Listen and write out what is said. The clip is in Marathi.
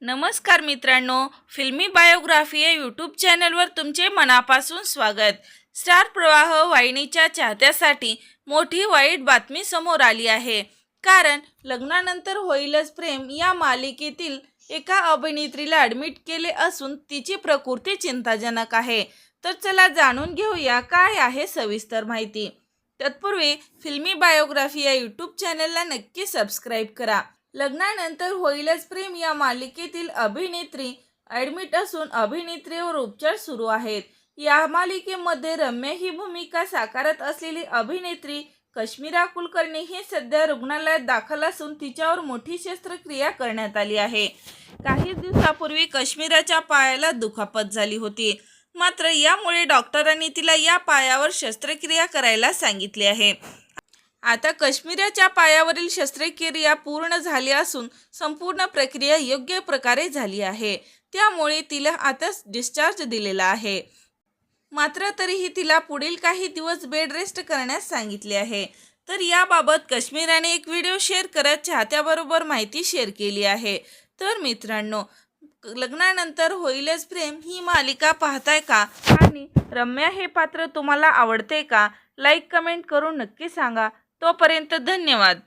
नमस्कार मित्रांनो, फिल्मी बायोग्राफी या यूट्यूब चॅनलवर तुमचे मनापासून स्वागत। स्टार प्रवाह वाहिनीच्या चाहत्यासाठी मोठी वाईट बातमी समोर आली आहे। कारण लग्नानंतर होईलच प्रेम या मालिकेतील एका अभिनेत्रीला ॲडमिट केले असून तिची प्रकृती चिंताजनक आहे। तर चला जाणून घेऊया काय आहे सविस्तर माहिती। तत्पूर्वी फिल्मी बायोग्राफी या यूट्यूब चॅनलला नक्की सबस्क्राईब करा। लग्नानंतर होईलच प्रेम या मालिकेतील अभिनेत्री ॲडमिट असून अभिनेत्रीवर उपचार सुरू आहेत। या मालिकेमध्ये रम्या ही भूमिका साकारत असलेली अभिनेत्री कश्मीरा कुलकर्णी ही सध्या रुग्णालयात दाखल असून तिच्यावर मोठी शस्त्रक्रिया करण्यात आली आहे। काही दिवसापूर्वी कश्मीराच्या पायाला दुखापत झाली होती, मात्र यामुळे डॉक्टरांनी तिला या पायावर शस्त्रक्रिया करायला सांगितले आहे। आता कश्मीराच्या पायावरील शस्त्रक्रिया पूर्ण झाली असून संपूर्ण प्रक्रिया योग्य प्रकारे झाली आहे। त्यामुळे तिला आता डिस्चार्ज दिलेला आहे। मात्र तरीही तिला पुढील काही दिवस बेड रेस्ट करण्यास सांगितले आहे। तर याबाबत कश्मीराने एक व्हिडिओ शेअर करत चाहत्याबरोबर माहिती शेअर केली आहे। तर मित्रांनो, लग्नानंतर होईलच प्रेम ही मालिका पाहताय का आणि रम्या हे पात्र तुम्हाला आवडते का? लाईक कमेंट करून नक्की सांगा। तोपर्यंत धन्यवाद।